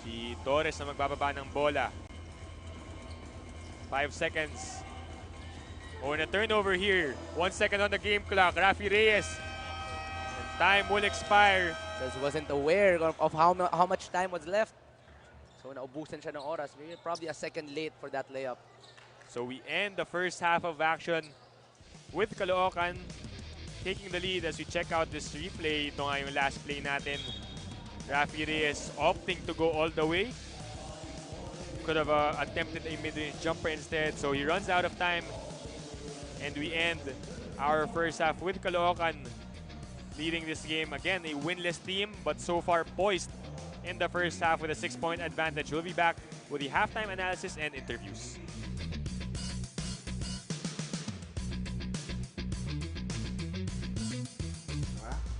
Si Torres na magbababa ng bola. 5 seconds. Oh, and a turnover here. 1 second on the game clock. Rafi Reyes. And time will expire. Just wasn't aware of how much time was left. So, naubusan siya ng oras. Maybe probably a second late for that layup. So we end the first half of action with Caloocan taking the lead as we check out this replay. Ito nga yung last play natin. Rafi Reyes opting to go all the way. Could have attempted a mid-range jumper instead. So he runs out of time. And we end our first half with Caloocan leading this game. Again, a winless team, but so far poised in the first half with a 6-point advantage. We'll be back with the halftime analysis and interviews.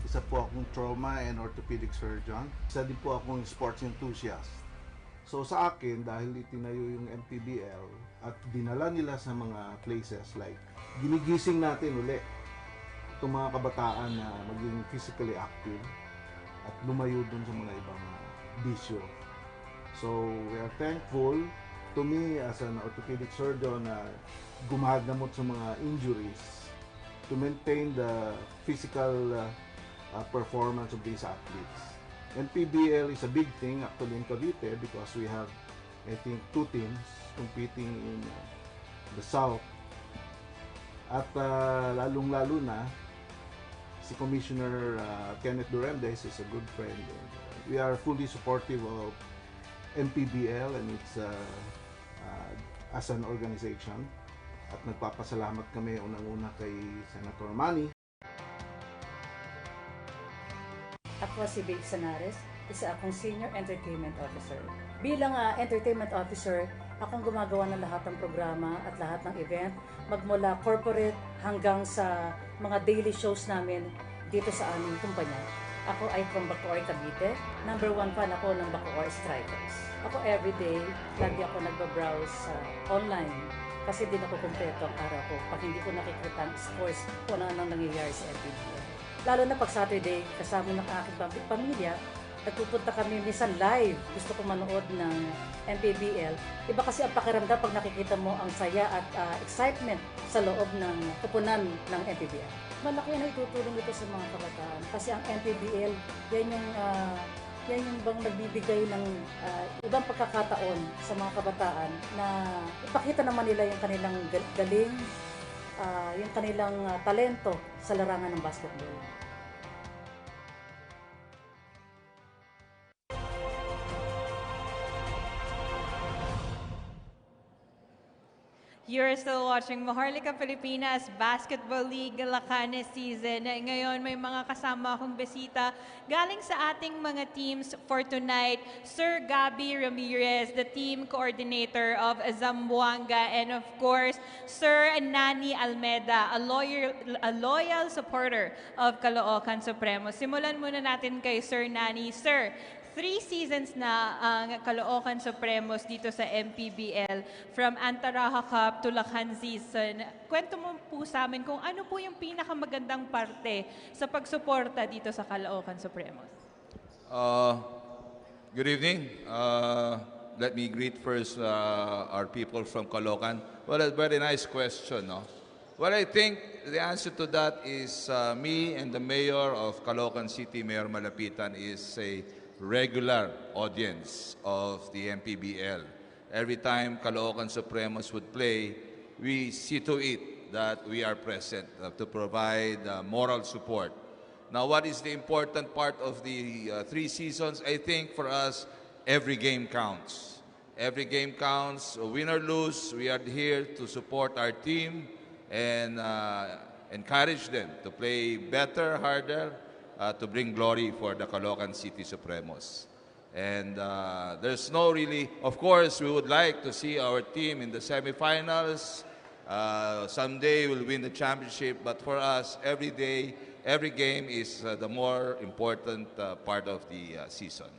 Isa po akong trauma and orthopedic surgeon. Isa din po akong sports enthusiast. So sa akin, dahil itinayo yung MPBL at dinala nila sa mga places like ginigising natin uli itong mga kabataan na maging physically active at lumayo dun sa mga ibang bisyo. So we are thankful to me as an orthopedic surgeon na gumagamot sa mga injuries to maintain the physical performance of these athletes. And PBL is a big thing actually in Cavite because we have, I think, 2 teams competing in the South. At lalong-lalo na, si Commissioner Kenneth Durendes is a good friend. And, we are fully supportive of MPBL and its as an organization. At nagpapasalamat kami unang-una kay Senator Manny. Ako si Babe Sanares, isa akong Senior Entertainment Officer. Bilang Entertainment Officer, akong gumagawa ng lahat ng programa at lahat ng event, magmula corporate hanggang sa mga daily shows namin dito sa aming kumpanya. Ako ay from Bacoor, Cavite. Number 1 fan ako ng Bacoor Strikers. Ako everyday, lagi ako nagbabrowse online kasi din ako kumpleto ang araw ko pag hindi ko nakikita ang scores kung ano nang nangyayari sa FPBL. Lalo na pag Saturday, kasama ng aking pamilya, nagpupunta kami minsan live. Gusto ko manood ng MPBL. Iba kasi ang pakiramdam pag nakikita mo ang saya at excitement sa loob ng kupunan ng MPBL. Malaki na itutulong ito sa mga kabataan. Kasi ang MPBL, yan yung bang nagbibigay ng ibang pagkakataon sa mga kabataan na ipakita naman nila yung kanilang galing, yung kanilang talento sa larangan ng basketball. You're still watching Maharlika Pilipinas Basketball League Lacanes season. Ngayon may mga kasama akong bisita galing sa ating mga teams for tonight. Sir Gabby Ramirez, the team coordinator of Zamboanga, and of course, Sir Nani Almeda, a loyal supporter of Caloocan Supremo. Simulan muna natin kay Sir Nani. Sir, 3 seasons na ang Caloocan Supremos dito sa MPBL, from Antaraha Cup to Lacan season. Kwento mo po sa amin kung ano po yung pinakamagandang parte sa pagsuporta dito sa Caloocan Supremos. Good evening. let me greet first our people from Caloocan. Well, a very nice question, no? Well, I think the answer to that is me and the mayor of Caloocan City, Mayor Malapitan, is a regular audience of the MPBL. Every time Caloocan Supremos would play, we see to it that we are present to provide moral support. Now, what is the important part of the 3 seasons? I think for us, every game counts. Every game counts. Win or lose, we are here to support our team and encourage them to play better, harder, to bring glory for the Caloocan City Supremos. And there's no really, of course, we would like to see our team in the semifinals. Someday we'll win the championship, but for us, every day, every game is the more important part of the season.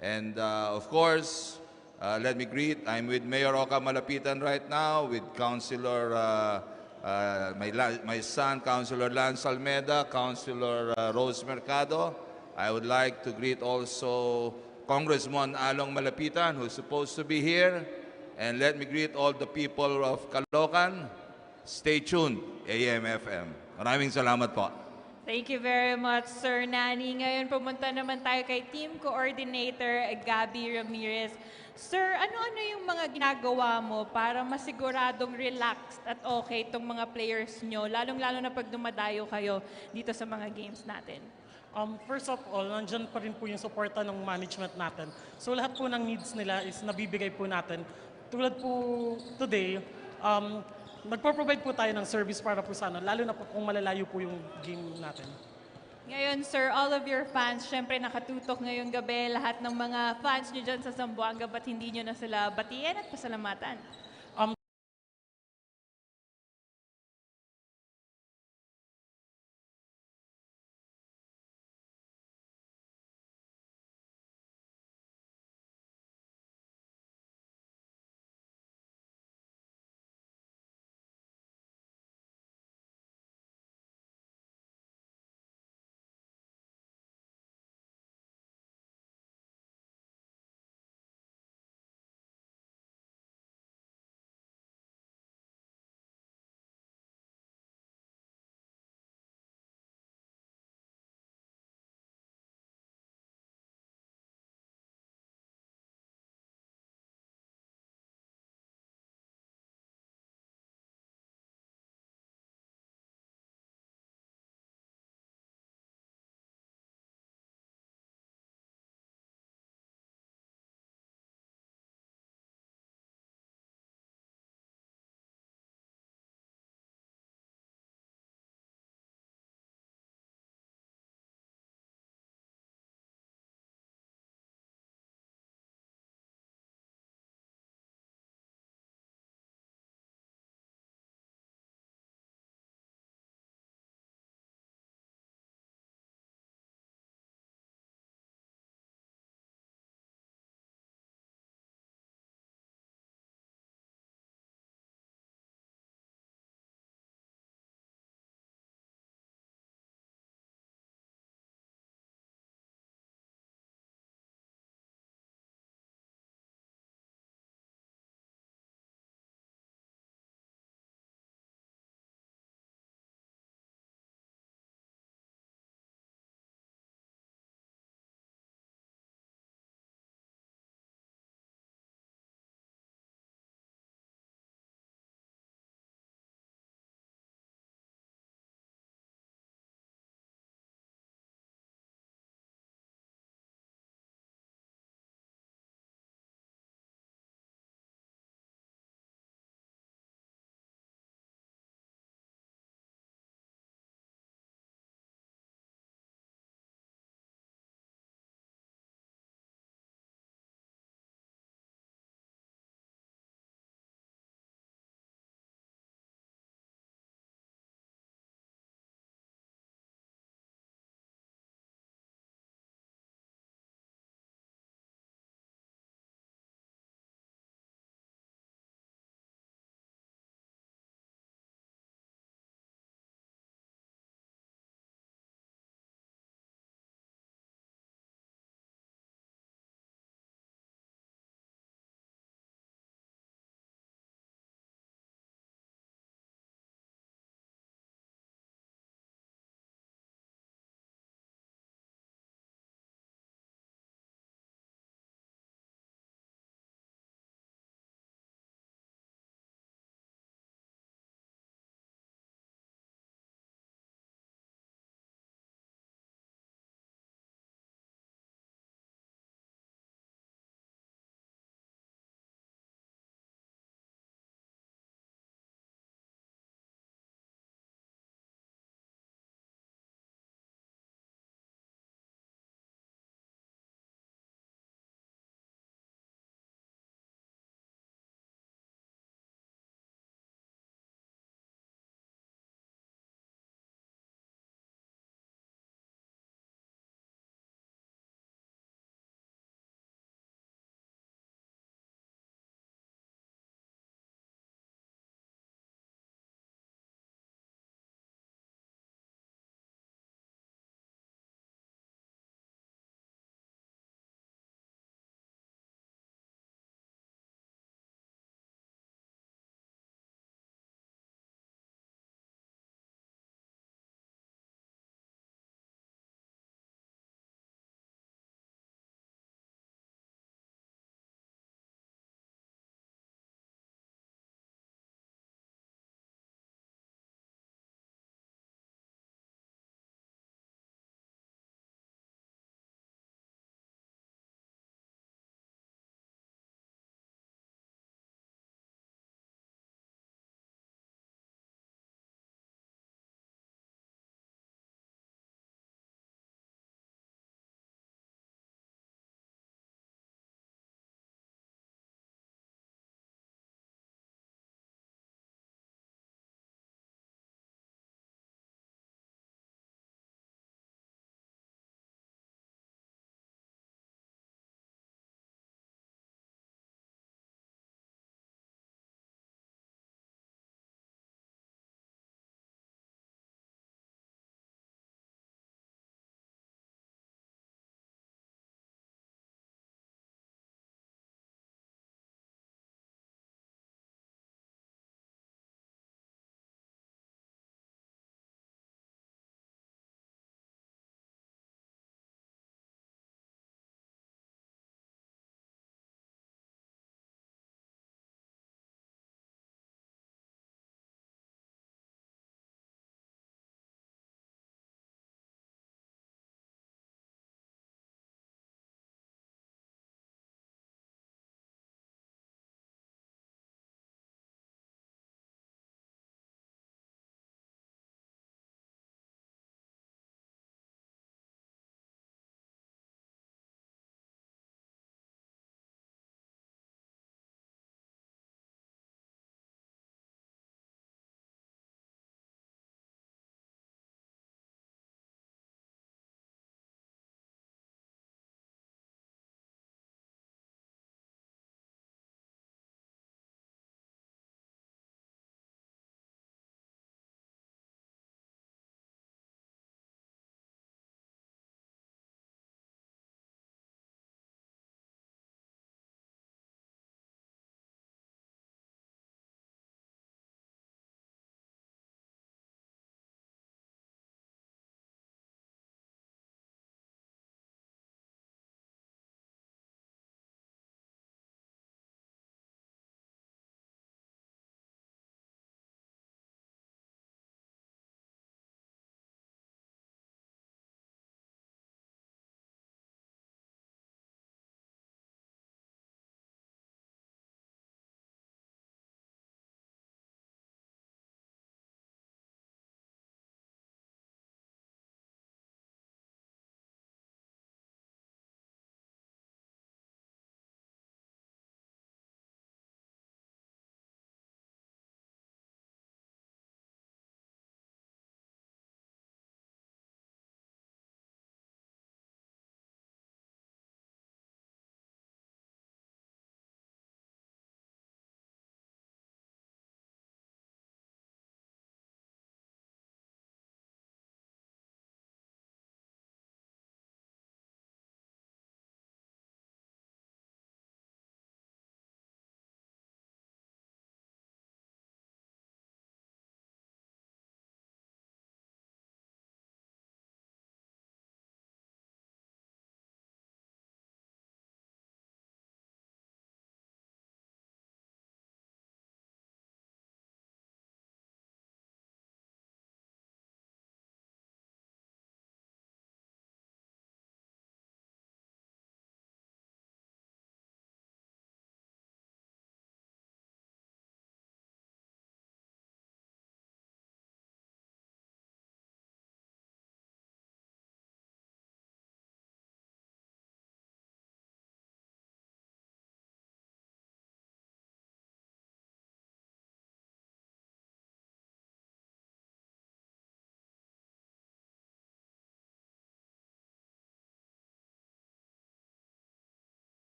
And of course, let me greet, I'm with Mayor Oka Malapitan right now, with Councilor, my son, Councilor Lance Almeda, Councilor Rose Mercado. I would like to greet also Congressman Along Malapitan, who's supposed to be here. And let me greet all the people of Caloocan. Stay tuned, AM/FM. Maraming salamat po. Thank you very much, Sir Nani. Ngayon pumunta naman tayo kay Team Coordinator Gabby Ramirez. Sir, ano-ano yung mga ginagawa mo para masiguradong relaxed at okay itong mga players nyo, lalong-lalo na pag dumadayo kayo dito sa mga games natin? First of all, nandyan pa rin po yung suporta ng management natin. So lahat po ng needs nila is nabibigay po natin. Tulad po today, nagpo-provide po tayo ng service para po sana, lalo na po kung malalayo po yung game natin. Ngayon, sir, all of your fans, syempre nakatutok ngayong gabi, lahat ng mga fans nyo dyan sa Zamboanga, ba't hindi nyo na sila batiin at pasalamatan?